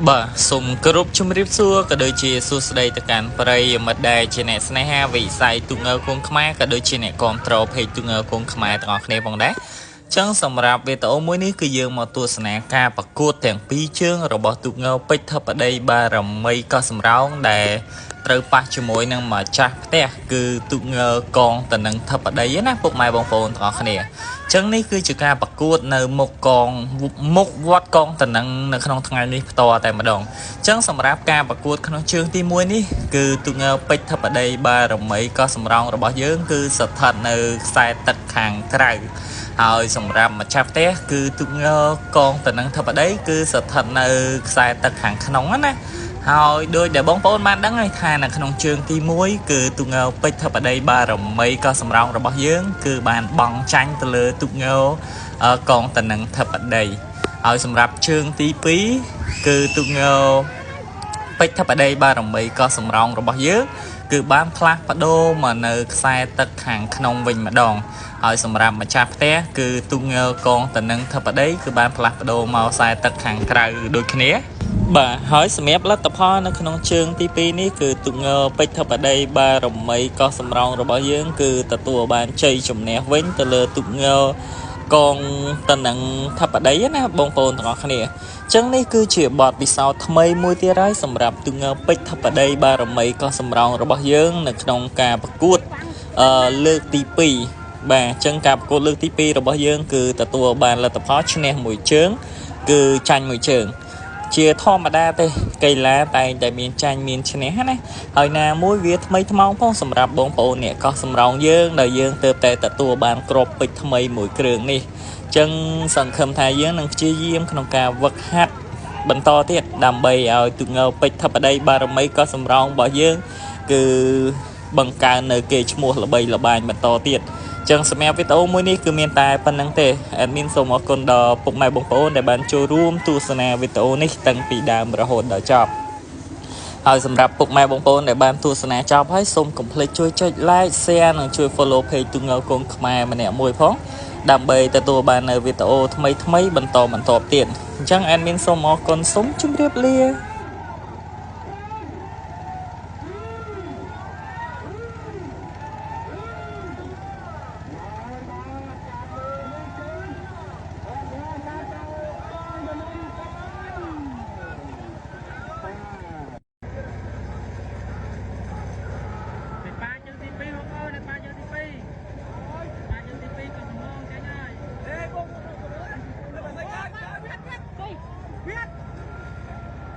Bà sùng group chung riêng xưa cả đôi chia xưa đây tất cả bày mặt đài trên này sne ha vị sai tụ ngơ con khmai cả đôi chia này control hay tụ ngơ con khmai tọt này vòng đá chẳng sầm rạp về tổ mới ní cứ dương một tua sne ca bạc cốt tiền pi chương rồi bỏ tụ ngơ bích thấp ở đây ba rầm mây có sầm ráo để từ ba cho mỗi năng mà chắc té cứ tụ ngơ con tận năng thấp ở đây á phục mai bông phồn tọt này chẳng ní cứ chỉ ca bạc cốt nơi một con một vót con tận năng nơi không thằng này to tại mà đòn chẳng sầm rạp ca bạc cốt không chương tim muối ní cứ tụ ngơ bích thấp ở đây ba rầm mây có sầm ráo rồi bỏ dương cứ sật thật nơi sai tật hàng cáiហើយសម្រាប់មកចាប់ផ្ទះគឺទុកងកងតំណឹងធប់đấyគឺស្ថិតនៅខ្សែទឹកខាងក្នុងណាហើយដោយដែលបងប្អូនបានដឹងហើយថានៅក្នុងជើងទី1គឺទុកងពេជ្រធប់đấyបារមីក៏សម្រងរបស់យើងគឺបានបងចាញ់ទៅលើទុកងកងតំណឹងធប់đấyហើយសម្រាប់ជើងទី2គឺទុកងពេជ្រធប់đấyបារមីក៏សម្រងរបស់យើងគឺបានផ្លាស់ប្ដូរមកនៅខ្សែទឹកខាងក្នុងវិញម្ដងហើយសម្រាប់ម្ចាស់ផ្ទះគឺទុងកងតំណឹងធប់đấyគឺបានផ្លាស់ប្ដូរមកខ្សែទឹកខាងក្រៅដូចគ្នាបាទហើយសម្រាប់លទ្ធផលនៅក្នុងជើងទី2នេះគឺទុងពេជ្រធប់đấyបារមីក៏សម្រងរបស់យើងគឺទទួលបានជ័យជំនះវិញទៅលើទុងកងតំណឹងធប់đấyណាបងប្អូនទាំងអស់គ្នាចឹងនេះគឺជាបទពិសោធន៍ថ្មីមួយទៀតហើយសម្រាប់ទុងពេជ្រធប់đấyបារមីក៏សម្រងរបស់យើងនៅក្នុងការប្រកួតលើកទី2បាទចឹងការប្រកួតលើកទី2របស់យើងគឺទទួលបានលទ្ធផលឈ្នះមួយជើងគឺចាញ់មួយជើងជាធម្មតាទេកីឡាតែងតែមានចាញ់មានឈ្នះណាហើយណាមួយវាថ្មីថ្មោងផងសម្រាប់បងប្អូនអ្នកកោះសម្រងយើងដែលយើងទើបតែទទួលបានគ្រាប់ពេជ្រថ្មីមួយគ្រឿងនេះចឹងសង្ឃឹមថាយើងនឹងព្យាយាមក្នុងការវឹកហាត់បន្តទៀតដើម្បីឲ្យទុងពេជ្រធប់đấyបារមីក៏សម្រងរបស់យើងគឺបង្កើននៅគេឈ្មោះល្បីល្បាញបន្តទៀតចឹងសម្រាប់វីដេអូមួយនេះគឺមានតែប៉ុណ្្នឹងទេអេដមីនសូមអរគុណដល់ពុកម៉ែបងប្អូនដែលបានចូលរួមទស្សនាវីដេអូនេះតាំងពីដើមរហូតដល់ចប់ហើយសម្រាប់ពុកម៉ែបងប្អូនដែលបានទស្សនាចប់ហើយសូមកុំភ្លេចជួយចុច like share និងជួយ follow page ទុងកងខ្មែរម្នាក់មួយផងដើម្បីទទួលបាននៅវីដេអូថ្មីៗបន្តទៀតអញ្ចឹងអេដមីនសូមអរគុណសូមជម្រាបលា